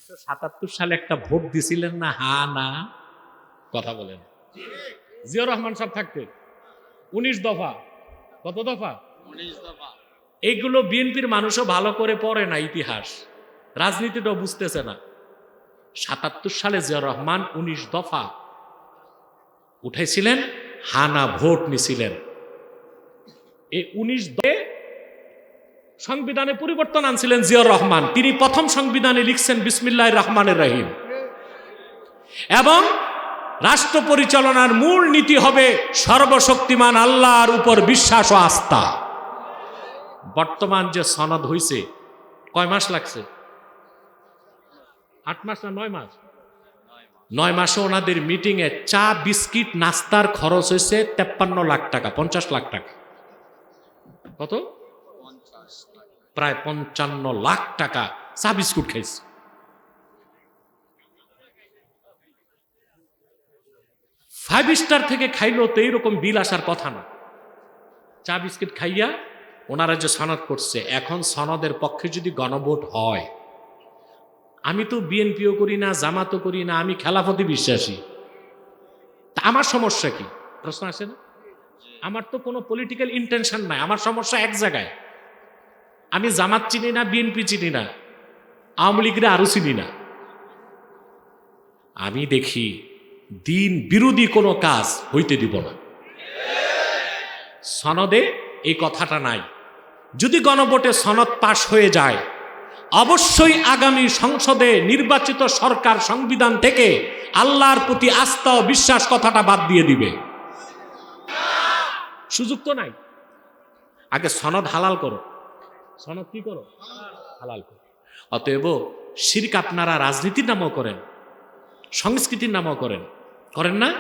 1977 সালে একটা ভোট দিছিলেন না? হা না কথা বলেন। জিয়াউর রহমান সাহেব থাকতে 19 দফা, কত দফা? 19 দফা। এইগুলো বিএনপির মানুষও ভালো করে পড়ে না, ইতিহাস রাজনীতিটাও বুঝতেছে না। 77 সালে জিয়াউর রহমান 19 দফা উঠাইছিলেন, হানা ভোট নিছিলেন। এই 19 দফে সংবিধানে পরিবর্তন আনছিলেন জিয়াউর রহমান। তিনি প্রথম সংবিধানে লিখছেন বিসমিল্লাহির রহমানির রহিম, এবং রাষ্ট্র পরিচালনার মূল নীতি হবে সর্বশক্তিমান আল্লাহর উপর বিশ্বাস ও আস্থা। বর্তমান যে সনদ হইছে, কয় মাস লাগছে? 8 মাস না 9 মাস? 9 মাসে ওনাদের মিটিং এ চা বিস্কিট নাস্তার খরচ হয়েছে 53 লাখ টাকা, 50 লাখ টাকা। কত? 50 লাখ। প্রায় 55 লাখ টাকা চা বিস্কুট খাইছে। ফাইভ স্টার থেকে খাইলো তো এইরকম বিল আসার কথা না। চা বিস্কিট খাইয়া ওনারা যে সনদ করছে, এখন সনদের পক্ষে যদি গণভোট হয়, আমি তো বিএনপিও করি না, জামাতও করি না, আমি খেলাফতে বিশ্বাসী, তা আমার সমস্যা কি? প্রশ্ন আসে না? আমার তো কোনো পলিটিক্যাল ইন্টেনশন নাই, আমার সমস্যা এক জায়গায়। আমি জামাত চিনি না, বিএনপি চিনি না, আওয়ামী লীগের আরো চিনি না। আমি দেখি দিন বিরোধী কোনো কাজ হইতে দিব না। সনদে এই কথাটা নাই। যদি গণভোটে সনদ পাশ হয়ে যায়, অবশ্যই আগামী সংসদে নির্বাচিত সরকার সংবিধান থেকে আল্লাহর প্রতি আস্থা ও বিশ্বাস কথাটা বাদ দিয়ে দিবে। সুযোগ তো নাই। আগে সনদ হালাল করো। সনদ কি করো? হালাল করো। অতএব শিরক আপনারা রাজনীতির নামও করেন, সংস্কৃতির নামও করেন, করেন না?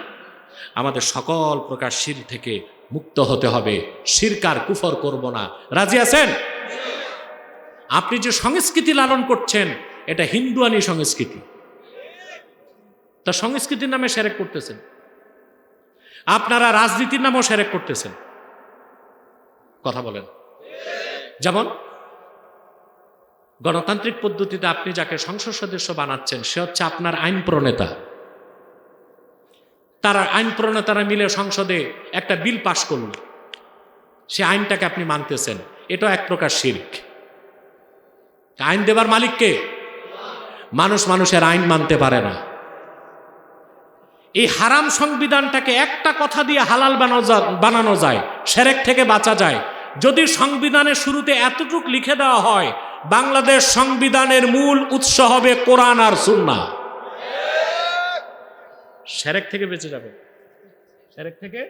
আমাদের সকল প্রকার শিরক থেকে মুক্ত হতে হবে। শিরক আর কুফর করব না। রাজি আছেন? আপনি যে সংস্কৃতি লালন করছেন, এটা হিন্দুয়ানি সংস্কৃতি, তা সংস্কৃতির নামে শিরক করতেছেন। আপনারা রাজনীতির নামেও শিরক করতেছেন। কথা বলেন। যেমন গণতান্ত্রিক পদ্ধতিতে আপনি যাকে সংসদ সদস্য বানাচ্ছেন, সে হচ্ছে আপনার আইন প্রণেতা। তারা আইন প্রণেতারা মিলে সংসদে একটা বিল পাশ করল, সে আইনটাকে আপনি মানতেছেন, এটাও এক প্রকার শিরক। আইন দেবার মালিককে? মানুষ মানুষের আইন মানতে পারে না। এই হারাম সংবিধানটাকে একটা কথা দিয়ে হালাল বানানো যায়, শিরক থেকে বাঁচা যায়। যদি সংবিধানের শুরুতে এতটুক লিখে দেওয়া হয়, বাংলাদেশ সংবিধানের মূল উৎস হবে কোরআন আর সুন্নাহ, শিরক থেকে বেঁচে যাবে। শিরক থেকে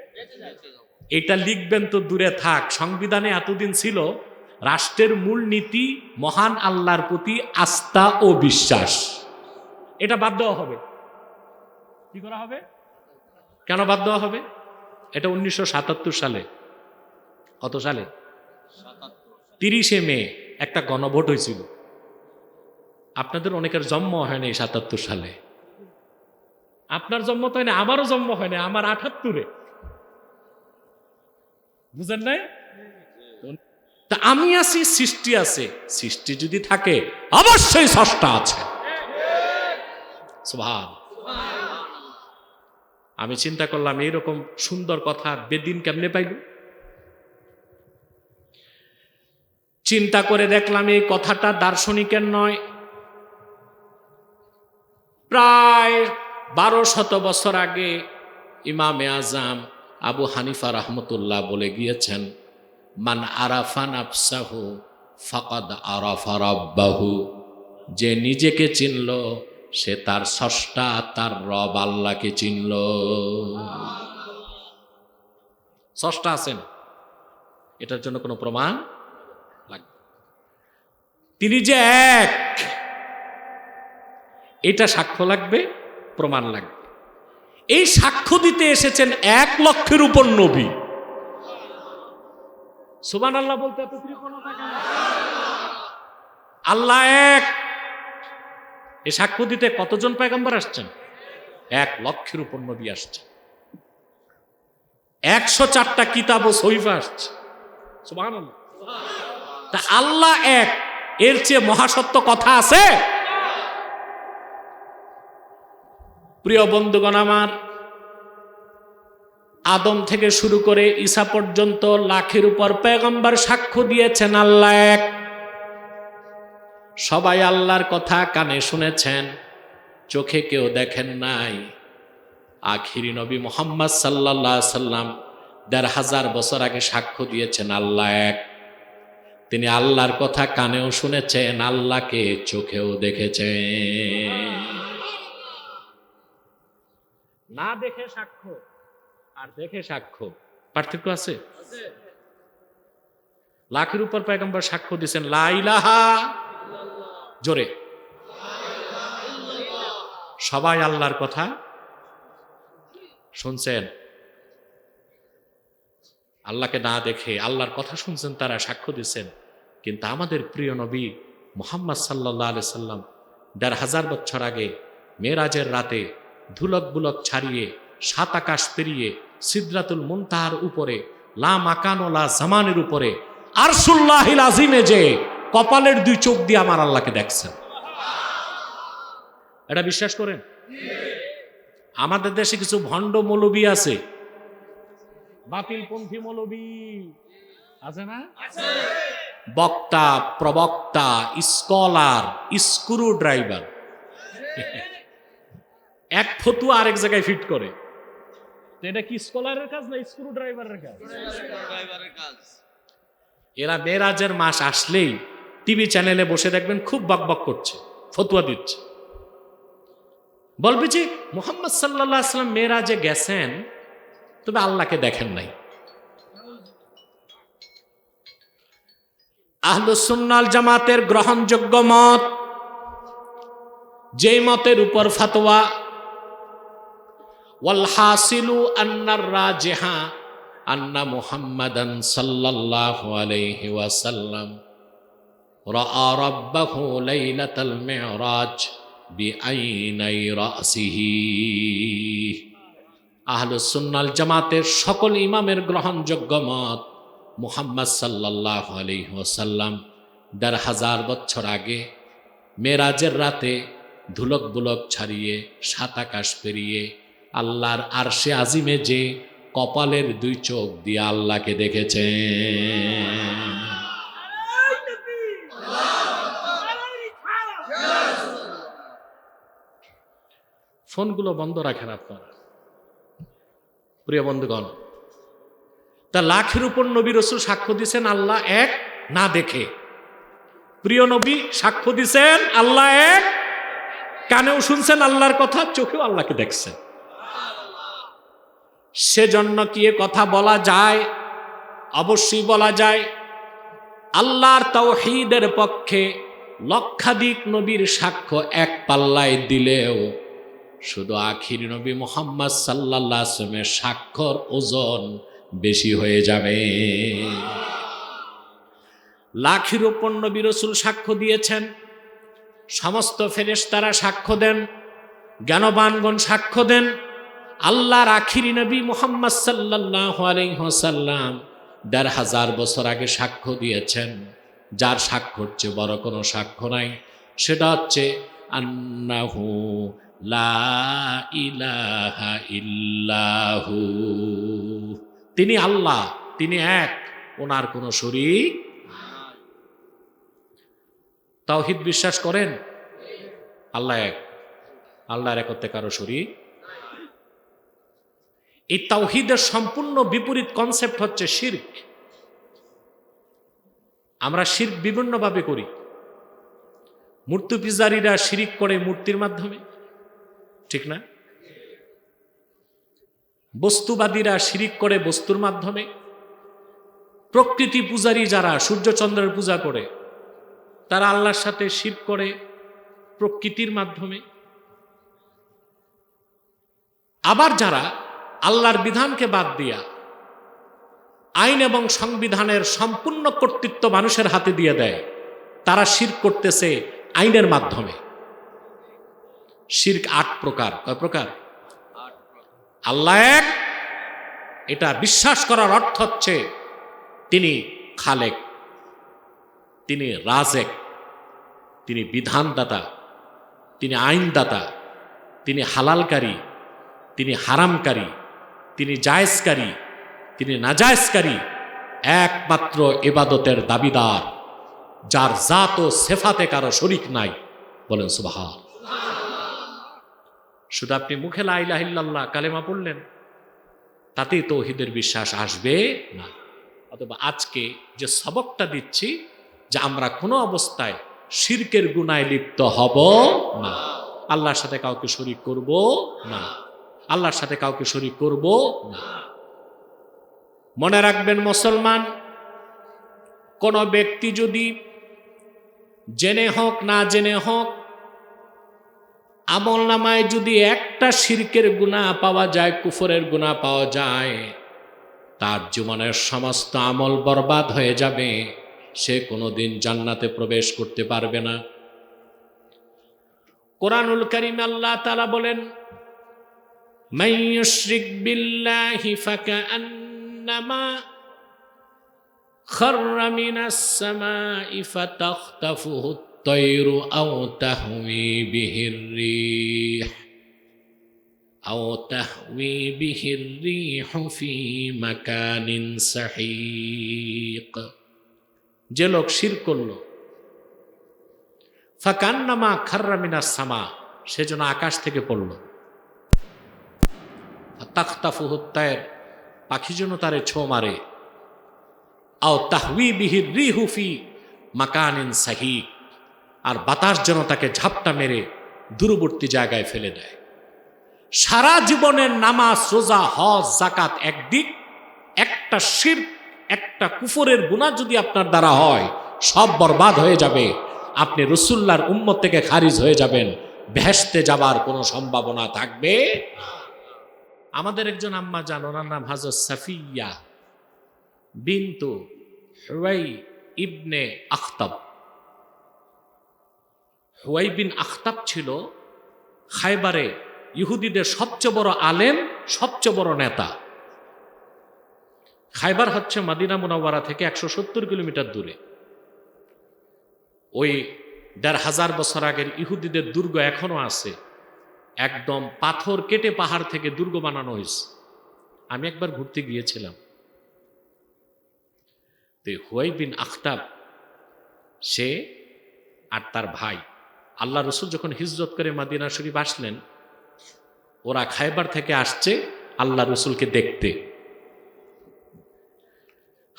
এটা লিখবেন তো দূরে থাক। সংবিধানে এতদিন ছিল রাষ্ট্রের মূল নীতি মহান আল্লাহর প্রতি আস্থা ও বিশ্বাস। এটা বাদ দেওয়া হবে। কি করা হবে? কেন বাদ দেওয়া হবে? এটা 1977 সালে, কত সালে? 30শে মে একটা গণভোট হয়েছিল। আপনাদের অনেকের জন্ম হয়নি 77 সালে। আপনার জন্ম তো হয়নি, আমারও জন্ম হয়নি, আমার 78-এ। বুঝেন নাই? তা আমি আছি, সৃষ্টি আছে। সৃষ্টি যদি থাকে, অবশ্যই স্রষ্টা আছে। সুবহান। আমি চিন্তা করলাম, এইরকম সুন্দর কথা বেদিন কেমনে পাইল? চিন্তা করে দেখলাম এই কথাটা দার্শনিকের নয়, প্রায় 1200 বছর আগে ইমামে আজম আবু হানিফা রাহমাতুল্লাহ বলে গিয়েছেন, মান আরাফা নাফসাহু ফাকাদ আরাফা রাব্বাহু। যে নিজেকে চিনল, সে তার স্রষ্টা, তার রব আল্লাহকে চিনল। স্রষ্টা আছেন, এটার জন্য কোনো প্রমাণ লাগবে? তিনি যে এক, এটা সাক্ষ্য লাগবে, প্রমাণ লাগবে। এই সাক্ষ্য দিতে এসেছেন 1 লক্ষের উপর নবী। সুবহানাল্লাহ বলতে এত কৃপণতা কেন? আল্লাহ এক, এই সাক্ষ্য দিতে কতজন পয়গম্বর আসছেন? 1 লক্ষের উপর নবী আসছে। 104টা কিতাব ও সহিফা আসছে। সুবহানাল্লাহ। তা আল্লাহ এক, এর চেয়ে মহাসত্য কথা আছে? প্রিয় বন্ধুগণ আমার, আদম থেকে শুরু করে ঈসা পর্যন্ত লাখের উপর পয়গম্বর সাক্ষ্য দিয়েছেন আল্লাহ এক। সবাই আল্লাহর কথা কানে শুনেছেন, চোখে কেউ দেখেন নাই। আখিরি নবী মুহাম্মদ সাল্লাল্লাহু আলাইহি সাল্লাম ১৫০০ বছর আগে সাক্ষ্য দিয়েছেন আল্লাহ এক। তিনি আল্লাহর কথা কানেও শুনেছেন, আল্লাহকে চোখেও দেখেছেন। না দেখে সাক্ষ্য আর দেখে সাক্ষ্য পার্থক্য আছে। লাখের উপর পয়গম্বর সাক্ষ্য দিয়েছেন লা ইলাহা, জোরে, সবাই আল্লাহর কথা শুনছেন, আল্লাহকে না দেখে আল্লাহর কথা শুনছেন, তারা সাক্ষ্য দিচ্ছেন। কিন্তু আমাদের প্রিয় নবী মুহাম্মদ সাল্লাল্লাহু আলাইহি সাল্লাম ১৫০০ বছর আগে মেরাজের রাতে ধুলক বুলক ছাড়িয়ে ৭ আকাশ পেরিয়ে সিদরাতুল মুনতাহার উপরে লা মাকান ওয়া লা জামানের উপরে আরশুল্লাহিল আজিমে যে কপালের ২ চোখ দিয়ে আমার আল্লাহকে দেখছেন। এটা বিশ্বাস করেন? আমাদের দেশে কিছু ভণ্ড মৌলবী আছে, বাতিলপন্থী মৌলবী আছে না? বক্তা, প্রবক্তা, স্কলার, স্ক্রু ড্রাইভার, এক ফতুয়া আরেক জায়গায় ফিট করে। এটা কি স্কলারের কাজ না স্ক্রু ড্রাইভারের কাজ? এরা মেরাজের মাস আসলেই টিভি চ্যানেলে বসে দেখবেন খুব বকবক করছে, ফতুয়া দিচ্ছে, বলবে যে মুহাম্মদ সাল্লাল্লাহু আলাইহি সাল্লাম মেরাজে গেছেন, তবে আল্লাহকে দেখেন নাই। আহলুস সুন্নাহ ওয়াল জামাতের গ্রহণযোগ্য মত, যেই মতের উপর ফতোয়া ওয়াল হাসিলু আন্নার রাজিহা আন্না মুহাম্মাদান সাল্লাল্লাহু আলাইহি ওয়াসাল্লাম রাআ রাব্বাহু লাইলাতাল মিরাজ বিআইনাই রাসিহি। আহলুস সুন্নাহ ওয়াল জামাতের সকল ইমামের গ্রহণযোগ্য মত, মুহাম্মদ সাল্লাল্লাহু আলাইহি ওয়াসাল্লাম ১৫০০ বছর আগে মেরাজের রাতে ধুলক বুলক ছাড়িয়ে ৭ আকাশ পেরিয়ে আল্লাহর আরশে আজিমে যে কপালের ২ চোখ দিয়ে আল্লাহকে দেখেছেন। ফোনগুলো বন্ধ রাখেন আপনারা প্রিয় বন্ধুগণ। তা লাখের উপর নবী রাসূল সাক্ষ্য দিয়েছেন আল্লাহ এক, না দেখে। প্রিয় নবী সাক্ষ্য দিয়েছেন আল্লাহ এক, কানেও শুনছেন আল্লাহর কথা, চোখেও আল্লাহকে দেখছেন। সেজন্য কি এ কথা বলা যায়? অবশ্যই বলা যায়। আল্লাহর তাওহীদের পক্ষে লক্ষাধিক নবীর সাক্ষ্য এক পাল্লায় দিলেও শুধু আখির নবী মুহাম্মদ সাল্লাল্লাহু আলাইহি ওয়াসাল্লামের সাক্ষ্যর ওজন বেশি হয়ে যাবে। লাখের উপর নবী রাসূল সাক্ষ্য দিয়েছেন, সমস্ত ফেরেশতারা সাক্ষ্য দেন, জ্ঞানবানগণ সাক্ষ্য দেন। আল্লাহর আখিরি নবী মুহাম্মদ সাল্লাল্লাহু আলাইহি ওয়াসাল্লাম ১৫০০ বছর আগে সাক্ষ্য দিয়েছেন, যার সাক্ষ্যর চেয়ে বড় কোনো সাক্ষ্য নাই। সেটা হচ্ছে আন্নাহু লা ইলাহা ইল্লাহু, তিনি আল্লাহ, তিনি এক, ওনার কোনো শরীক। তাওহীদ বিশ্বাস করেন? আল্লাহ এক, আল্লাহর একত্বে কারো শরীক। এই তাওহীদের সম্পূর্ণ বিপরীত কনসেপ্ট হচ্ছে শিরক। আমরা শিরক বিভিন্নভাবে করি। মূর্তি পূজারীরা শিরক করে মূর্তির মাধ্যমে, ঠিক না? বস্তুবাদীরা শিরক করে বস্তুর মাধ্যমে। প্রকৃতি পূজারী যারা সূর্যচন্দ্রের পূজা করে, তারা আল্লাহর সাথে শিরক করে প্রকৃতির মাধ্যমে। আবার যারা আল্লাহর বিধানকে বাদ দিয়া আইন এবং সংবিধানের সম্পূর্ণ কর্তৃত্ব মানুষের হাতে দিয়ে দেয়, তারা শিরক করতেছে আইনের মাধ্যমে। শিরক ৮ প্রকার। কয় প্রকার? আল্লাহ এক, এটা বিশ্বাস করার অর্থ হচ্ছে তিনি খালেক, তিনি রাজেক, তিনি বিধানদাতা, তিনি আইনদাতা, তিনি হালালকারী, তিনি হারামকারী, তিনি জায়েজকারী, তিনি নাজায়েজকারী, একমাত্র ইবাদতের দাবিদার, যার জাত ও সেফাতে কারো শরীক নাই। বলেন সুবহান। শুধু আপনি মুখে লা ইলাহা ইল্লাল্লাহ কালেমা পড়লেন, তাতেই তৌহিদের বিশ্বাস আসবে না। অথবা আজকে যে সবকটা দিচ্ছি, যে আমরা কোনো অবস্থায় শিরকের গুনায় লিপ্ত হব না, আল্লাহর সাথে কাউকে শরীক করব না, আল্লাহর সাথে কাউকে শরীক করব না। মনে রাখবেন মুসলমান, কোন ব্যক্তি যদি জেনে হোক না জেনে হোক, আমল নামায় যদি একটা শিরকের গুনাহ পাওয়া যায়, কুফরের গুনাহ পাওয়া যায়, তার জীবনের সমস্ত আমল বরবাদ হয়ে যাবে, সে কোনোদিন জান্নাতে প্রবেশ করতে পারবে না। কোরআনুল কারীমে আল্লাহ তাআলা বলেন, মান ইউশরিক বিল্লাহি ফাকান্নামা খাররা মিনাস সামাই ফাতাখতাফুহু আত-তায়রু আও তাহওয়ি বিহির রিহ আও তাহওয়ি বিহির রিহু ফি মাকানিন সাহিক। যে লোক শিরক করল, ফাকান্নামা খাররা মিনাস সামা, সেজন্য আকাশ থেকে পড়ল, তাখতাফুহু আত-তায়র, পাখি যেন তারে ছো মারে, আও তাহওয়ি বিহির রিহু ফি মাকানিন সাহিক, আর বাতাস যেন তাকে ঝাপটা মেরে দূরবর্তী জায়গায় ফেলে দেয়। সারা জীবনের নামাজ, রোজা, হজ, যাকাত একদিক, একটা শিরক, একটা কুফরের গুনাহ যদি আপনার দ্বারা হয়, সব বরবাদ হয়ে যাবে, আপনি রাসূলুল্লাহর উম্মত থেকে খারিজ হয়ে যাবেন, বেহেশতে যাবার কোনো সম্ভাবনা থাকবে না। আমাদের একজন আম্মা জান, ওনার নাম হযরত সাফিয়া বিনতু হুয়াই ইবনে আখতাব। হুয়াই বিন আখতাব ছিল খায়বারে ইহুদিদের সবচেয়ে বড় আলেম, সবচেয়ে বড় নেতা। খায়বার হচ্ছে মদিনা মুনাওয়ারা থেকে 170 কিলোমিটার দূরে। ওই 1500 বছর আগের ইহুদিদের দুর্গ এখনো আছে, একদম পাথর কেটে পাহাড় থেকে দুর্গ বানানো হয়েছে। আমি একবার ঘুরতে গিয়েছিলাম। তো হুয়াই বিন আখতাব, সে আর তার ভাই, আল্লাহ রসুল যখন হিজরত করে মদিনা শরীফ আসলেন, ওরা খায়বার থেকে আসছে আল্লাহ রসুলকে দেখতে।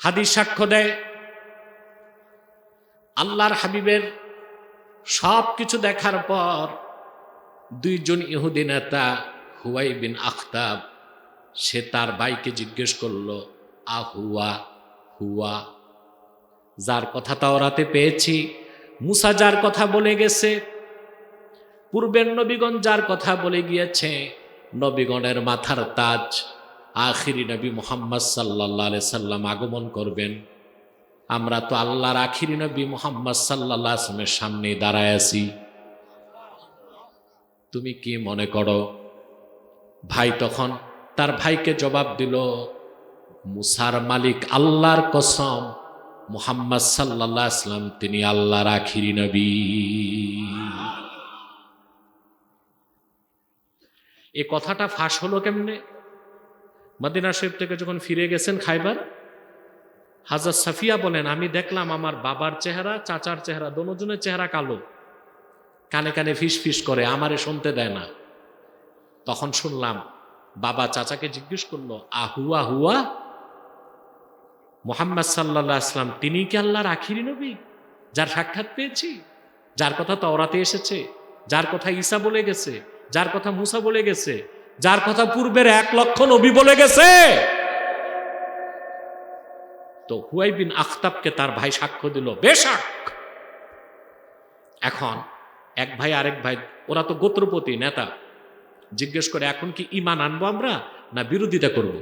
হাদিস সাক্ষ্য দেয়, আল্লাহর হাবিবের সব কিছু দেখার পর দুইজন ইহুদি নেতা, হুয়াই বিন আখতাব, সে তার ভাইকে জিজ্ঞেস করলো, আহুয়া হুয়া, যার কথা তাওরাতে পেয়েছি, মুসা যার কথা বলে গেছে, পূর্বের নবীগণ যার কথা বলে গিয়েছে, নবীগণের মাথার তাজ আখিরি নবী মুহাম্মদ সাল্লাল্লাহু আলাইহি সাল্লাম আগমন করবেন, আমরা তো আল্লাহর আখিরি নবী মুহাম্মদ সাল্লাল্লাহু আলাইহি সাল্লামের সামনে দাঁড়ায় আছি, তুমি কি মনে করো? ভাই তখন তার ভাইকে জবাব দিল, মুসার মালিক আল্লাহর কসম, মুহাম্মদ সাল্লাল্লাহু আলাইহি সাল্লাম তিনি আল্লাহর আখিরি নবী। এই কথাটা ফাঁস হলো কেমনে? মদিনা শরীফ থেকে যখন ফিরে গেছেন খায়বার, হযরত সাফিয়া বলেন, আমি দেখলাম আমার বাবার চেহারা, চাচার চেহারা, দোনোজনের চেহারা কালো, কানে কানে ফিস ফিস করে, আমারে শুনতে দেয় না। তখন শুনলাম বাবা চাচাকে জিজ্ঞেস করলো, আহুয়া হুয়া, মুহাম্মদ সাল্লাল্লাহু আলাইহি সাল্লাম তিনি কি আল্লাহর আখিরি নবী, যার সাক্ষাৎ পেয়েছি, যার কথা তাওরাতে এসেছে, যার কথা ঈসা বলে গেছে, যার কথা মুসা বলে গেছে, যার কথা পূর্বের 1 লক্ষ নবী বলে গেছে? তো হুয়াই বিন আখতাবকে তার ভাই সাক্ষ্য দিল, বেশক। এখন এক ভাই আরেক ভাই, ওরা তো গোত্রপতি নেতা, জিজ্ঞেস করে, এখন কি ঈমান আনবো আমরা না বিরোধিতা করব?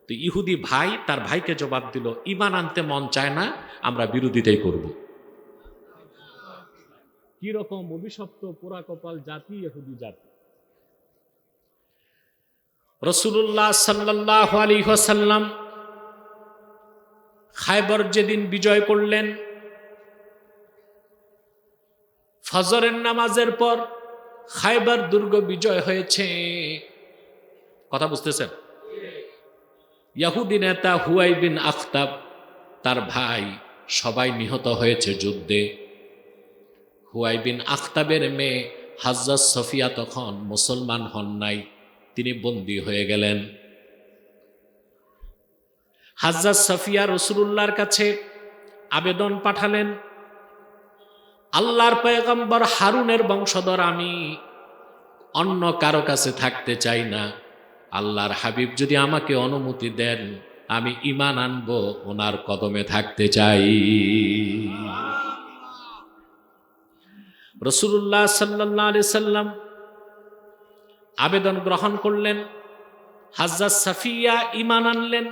তো ইহুদি ভাই তার ভাইকে জবাব দিল, ঈমান আনতে মন চায় না, আমরা বিরোধিতাই করব। কি রকম অভিশপ্ত পোড়া কপাল জাতি ইহুদি জাতি! রাসূলুল্লাহ সাল্লাল্লাহু আলাইহি ওয়াসাল্লাম খায়বার যেদিন বিজয় করলেন, ফজরের নামাজের পর খায়বার দুর্গ বিজয় হয়েছে। কথা বুঝতেছেন? ইহুদি নেতা হুয়াই বিন আখতাব, তার ভাই সবাই নিহত হয়েছে যুদ্ধে। হুয়াই বিন আখতাবের মেয়ে হাজ্জাজ সফিয়া তখন মুসলমান হন নাই, তিনি বন্দী হয়ে গেলেন। হাজ্জাজ সফিয়া রাসূলুল্লাহর কাছে আবেদন পাঠালেন, আল্লাহর পয়গম্বর হারুনের বংশধর আমি, অন্য কারো কাছে থাকতে চাই না। আল্লাহর হাবিব যদি আমাকে অনুমতি দেন, আমি ঈমান আনবো, ওনার কদমে থাকতে চাই। রাসূলুল্লাহ সাল্লাল্লাহু আলাইহি সাল্লাম আবেদন গ্রহণ করলেন। হাজ্জাজ সাফিয়া ঈমান আনলেন।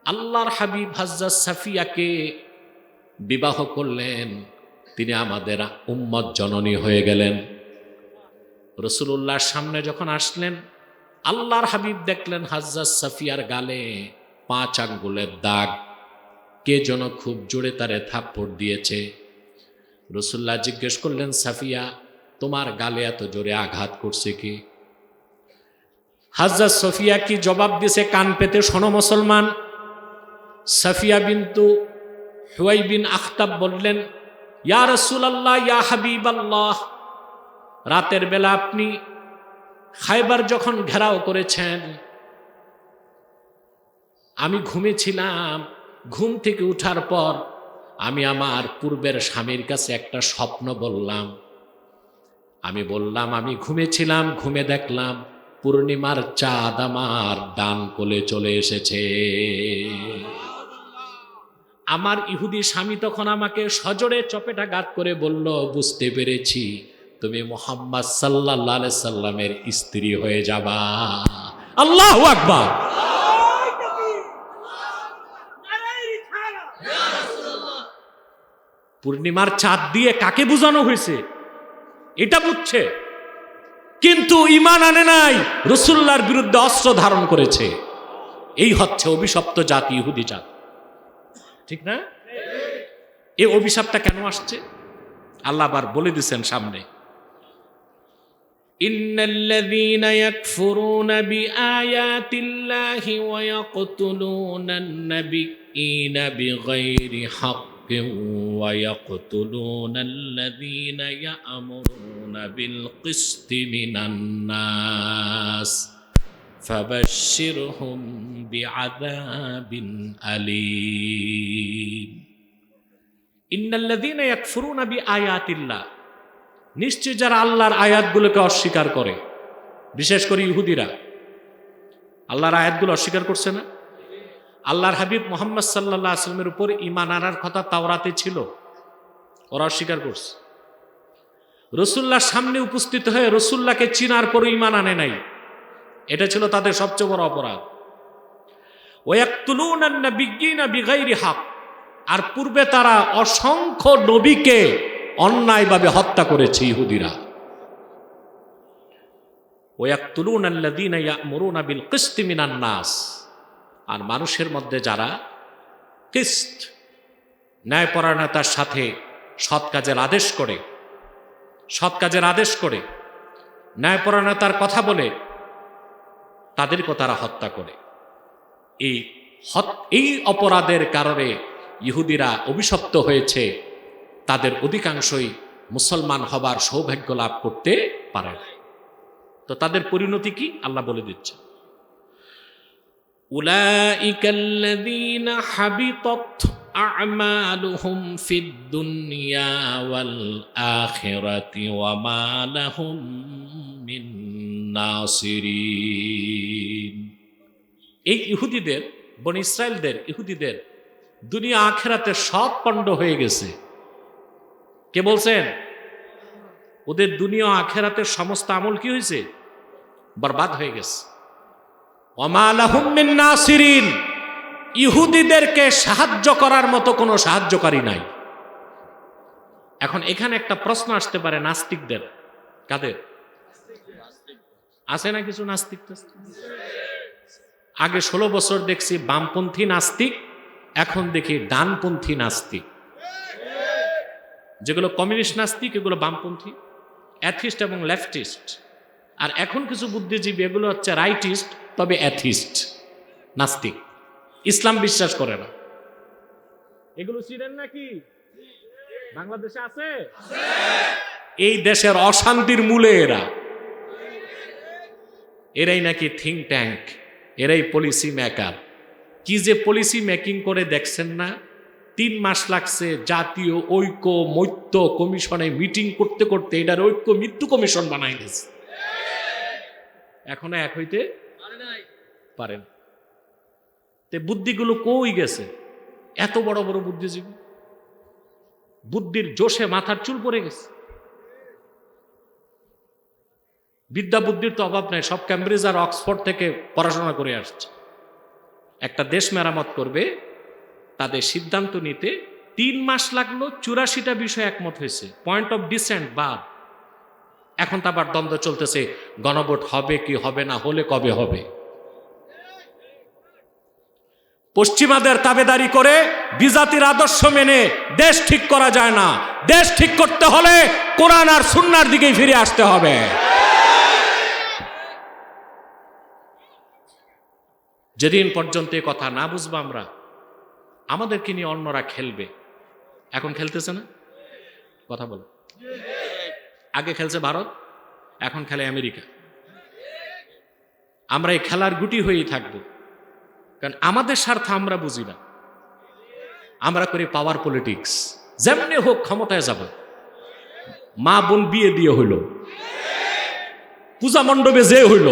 আল্লাহর হাবিব হাজ্জাজ সাফিয়াকে বিবাহ করলেন। তিনি আমাদের উম্মত জননী হয়ে গেলেন। রাসূলুল্লাহর সামনে যখন আসলেন, আল্লাহর হাবিব দেখলেন হাজ্জাজ সাফিয়ার গালে 5 আঙ্গুলের দাগ। কে যেন খুব জোরে তারে থাপ্পড় দিয়েছে। রাসূলুল্লাহ জিজ্ঞেস করলেন, সাফিয়া, তোমার গালে এত জোরে আঘাত করছে কি? হাজ্জাজ সাফিয়া কি জবাব দিয়েছে? কান পেতে শোনো মুসলমান। সাফিয়া বিনতু হুয়াই বিন আখতাব বললেন, ইয়া রাসূলুল্লাহ, ইয়া হাবিবাল্লাহ, রাতের বেলা আপনি খায়বার যখন ঘেরাও করেছেন, আমি ঘুমিয়েছিলাম। ঘুম থেকে উঠার পর আমি আমার পূর্বের স্বামীর কাছে একটা স্বপ্ন বললাম। আমি বললাম আমি ঘুমিয়েছিলাম, ঘুমে দেখলাম পূর্ণিমার চাঁদ আমার ডান কোলে চলে এসেছে। আমার ইহুদি স্বামী তখন আমাকে সজোরে চপেটাঘাত করে বলল, বুঝতে পেরেছি তুমি মুহাম্মদ সাল্লাল্লাহু আলাইহি সাল্লামের স্ত্রী হয়ে যাবা। আল্লাহু আকবার। পূর্ণিমার চাঁদ দিয়ে কাকে বোঝানো হয়েছে এটা বুঝছে, কিন্তু ঈমান আনে নাই, রাসূলুল্লাহর বিরুদ্ধে অস্ত্র ধারণ করেছে। এই হচ্ছে অভিশপ্ত জাতি, ইহুদি জাতি। ঠিক না? এই অভিশাপটা কেন আসছে আল্লাহ আবার বলে দিয়েছেন সামনে, ইন্নাল্লাযীনা ইয়াকফুরুনা বিআয়াতিল্লাহি ওয়া ইয়াকতুলুনান নাবিয়্যিনা বিগাইরি হাক্কিন ওয়া ইয়াকতুলুনাল্লাযীনা ইয়া'মুরুনা বিল কিসতি মিনান নাস ফাবাশশিরহুম বিআযাবিন আলীম। ইন্নাল্লাযীনা ইয়াকফুরুনা বিআয়াতিল্লাহ, নিশ্চয় যারা আল্লাহর আয়াতগুলোকে অস্বীকার করে, বিশেষ করে ইহুদিরা আল্লাহর আয়াতগুলো অস্বীকার করছে না। আল্লাহর হাবিব মুহাম্মদ সাল্লাল্লাহু আলাইহি ওয়াসাল্লামের উপর ঈমান আনার কথা তাওরাতে ছিল, ওরা অস্বীকার করছে। রাসূলুল্লাহর সামনে উপস্থিত হয়ে রাসূলুল্লাহকে চিনার পরও ঈমান আনে নাই, এটা ছিল তাদের সবচেয়ে বড় অপরাধ। ওয়া ইয়াকতুলুনান নাবিয়্যিনা বিগাইরি হক, আর পূর্বে তারা অসংখ্য নবীকে অন্যায়ভাবে হত্যা করেছে ইহুদিরা। ওয়ায়াকতুলুনাল্লাযীনা ইয়া'মুরুনা বিল কিসতি মিনান নাস, আর মানুষের মধ্যে যারা কিসত ন্যায়পরায়ণতার সাথে সৎ কাজের আদেশ করে, সৎ কাজের আদেশ করে ন্যায়পরায়ণতার কথা বলে, তাদেরকে তারা হত্যা করে। এই অপরাধের কারণে ইহুদিরা অভিশপ্ত হয়েছে, তাদের অধিকাংশই মুসলমান হবার সৌভাগ্য লাভ করতে পারে না। তো তাদের পরিণতি কি আল্লাহ বলে দিচ্ছে, উলাইকাল্লাযীনা হাবিতাত আ'মালুহুম ফিদ দুনিয়া ওয়াল আখিরাতি ওয়া মা লাহুম মিন নাসিরিন। এই ইহুদিদের, বনি ইসরাইলদের, ইহুদিদের দুনিয়া আখিরাতে সব পণ্ড হয়ে গেছে। কে বলছেন? ওদের দুনিয়া আখিরাতের সমস্ত আমল কি হয়েছে? বরবাদ হয়ে গেছে। ওমা লাহুম মিন নাসিরিন, ইহুদিদেরকে সাহায্য করার মতো কোনো সাহায্যকারী নাই। এখন এখানে একটা প্রশ্ন আসতে পারে নাস্তিকদের, কাদের? আছে না কিছু নাস্তিক? আগে 16 বছর দেখছি বামপন্থী নাস্তিক, এখন দেখি ডানপন্থী নাস্তিক। যেগুলো কমিউনিস্ট নাস্তিক এগুলো বামপন্থী, অ্যাথিস্ট এবং লেফটিস্ট। আর এখন কিছু বুদ্ধিজীবী এগুলো হচ্ছে রাইটিস্ট, তবে অ্যাথিস্ট, নাস্তিক, ইসলাম বিশ্বাস করে না। এগুলো চিনেন নাকি? বাংলাদেশে আছে। এই দেশের অশান্তির মূলে এরাই নাকি থিঙ্ক ট্যাঙ্ক, এরাই পলিসি মেকার। কি যে পলিসি মেকিং করে দেখছেন না? 3 মাস লাগছে জাতীয় ঐক্য মৈত্য কমিশনে মিটিং করতে করতে এটার ঐক্য মৃত্যু কমিশন বানাই দিয়েছে। এখনো এক হইতে পারেন। তে বুদ্ধিগুলো কই গেছে? এত বড় বড় বুদ্ধিজীবী, বুদ্ধির জোশে মাথার চুল পড়ে গেছে। বিদ্যা বুদ্ধির তো অভাব নাই, সব ক্যামব্রিজ আর অক্সফোর্ড থেকে পড়াশোনা করে আসছে। একটা দেশ মেরামত করবে, তাদের সিদ্ধান্ত নিতে 3 মাস লাগলো, 84টা বিষয় একমত হয়েছে। পয়েন্ট অফ ডিসেন্ট বাদ। এখন তো আবার দ্বন্দ্ব চলতেছে, গণভোট হবে কি হবে না, হলে কবে হবে। পশ্চিমাদের তাবেদারি করে বিজাতির আদর্শ মেনে দেশ ঠিক করা যায় না। দেশ ঠিক করতে হলে কোরআন আর সুন্নাহর দিকেই ফিরে আসতে হবে। যেদিন পর্যন্ত এই কথা না বুঝবো আমরা, আমাদেরকে নিয়ে অন্যরা খেলবে। এখন খেলতেছে না? কথা বলো। আগে খেলছে ভারত, এখন খেলে আমেরিকা। আমরা এই খেলার গুটি হয়েই থাকবো, কারণ আমাদের স্বার্থ আমরা বুঝি না। আমরা করি পাওয়ার পলিটিক্স, যেমনি হোক ক্ষমতায় যাব। মা বোন বিয়ে দিয়ে হইল, পূজা মণ্ডপে যে হইল,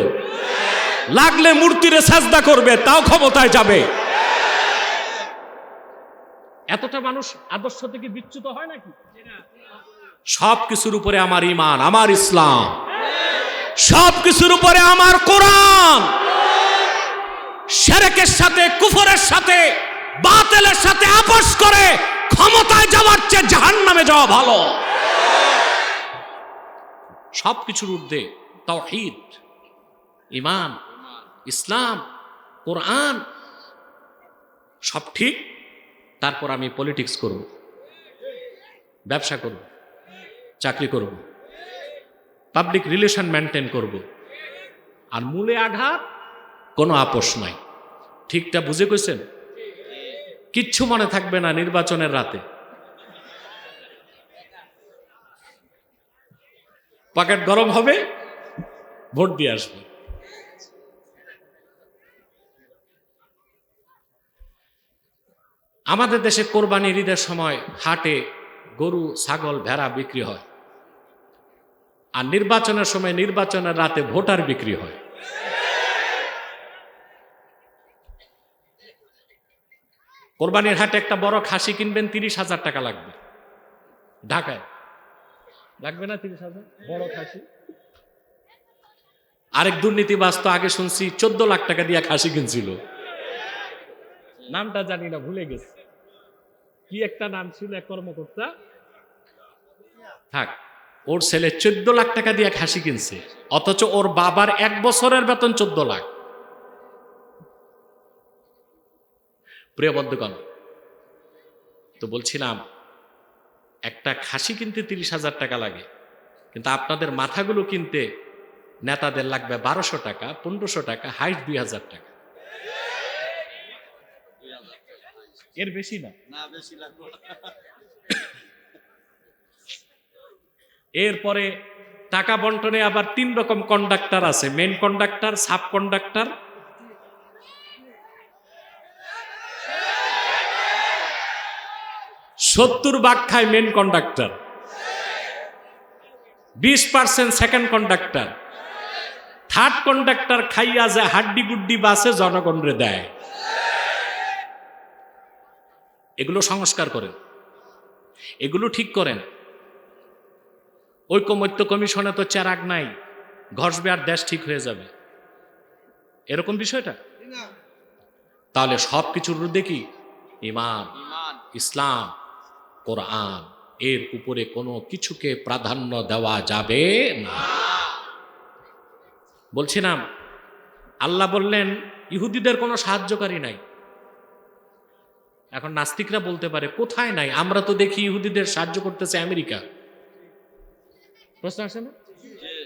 লাগলে মূর্তিরে সাজদা করবে, তাও ক্ষমতায় যাবে। এতটা মানুষ আদর্শ থেকে বিচ্যুত হয় নাকি? সব কিছুর উপরে আমার ঈমান, আমার ইসলাম, সব কিছুর উপরে আমার কোরআন। শিরকের সাথে, কুফরের সাথে, বাতিলের সাথে আপোষ করে ক্ষমতায় যাওয়ার চেয়ে জাহান্নামে যাওয়া ভালো। সব কিছুর ঊর্ধ্বে তাওহীদ, ঈমান, ইসলাম, কোরআন সব ঠিক। তারপর আমি পলিটিক্স করব, ব্যবসা করব, চাকরি করব, পাবলিক রিলেশন মেনটেন করব। আর মূলে আঘাত, কোনো আপোষ নাই। ঠিকটা বুঝে কইছেন? কিচ্ছু মনে থাকবে না নির্বাচনের রাতে। পকেট গরম হবে, ভোট দিয়ে আসবে। আমাদের দেশে কোরবানির ঈদের সময় হাটে গরু, ছাগল, ভেড়া বিক্রি হয়, আর নির্বাচনের সময়, নির্বাচনের রাতে ভোটার বিক্রি হয়। কোরবানির হাটে একটা বড় খাসি কিনবেন, 30,000 টাকা লাগবে। ঢাকায় লাগবে না 30,000 বড় খাসি? আরেক দুর্নীতিবাজ তো আগে শুনছি 14 লাখ টাকা দিয়ে খাসি কিনছিল। নামটা জানি না, ভুলে গেছি। কি একটা নাম ছিল, এক কর্মকর্তা। থাক, ওর ছেলে 14 লাখ টাকা দিয়ে খাসি কিনছে, অথচ ওর বাবার 1 বছরের বেতন 14 লাখ। প্রিয় বন্ধুগণ, তো বলছিলাম একটা খাসি কিনতে 30,000 টাকা লাগে, কিন্তু আপনাদের মাথাগুলো কিনতে নেতাদের লাগবে 1200 টাকা, 1500 টাকা, হাইট 2000 টাকা। এর বেশি না। এরপরে টাকা বন্টনে আবার 3 রকম কন্ডাক্টর আছে, মেন কন্ডাক্টর, সাব কন্ডাক্টর। সত্তর ভাগ খায় main conductor, 20% second conductor, third conductor খাইয়া যায় হাড্ডি গুড্ডি বাসে জনগণরে দেয়। এগুলো সংস্কার করেন, এগুলো ঠিক করেন। ঐকমত্য কমিশনে তো চেরাগ নাই, ঘষবে আর দেশ ঠিক হয়ে যাবে, এরকম বিষয়টা। তাহলে সব কিছুর ঊর্ধ্বে কি? ঈমান, ইসলাম, কোরআন। এর উপরে কোনো কিছুকে প্রাধান্য দেওয়া যাবে না। বলছিলাম আল্লাহ বললেন ইহুদিদের কোনো সাহায্যকারী নাই। এখন নাস্তিকরা বলতে পারে কোথায় নাই? আমরা তো দেখি ইহুদিদের সাহায্য করতেছে আমেরিকা। প্রশ্ন আসে না?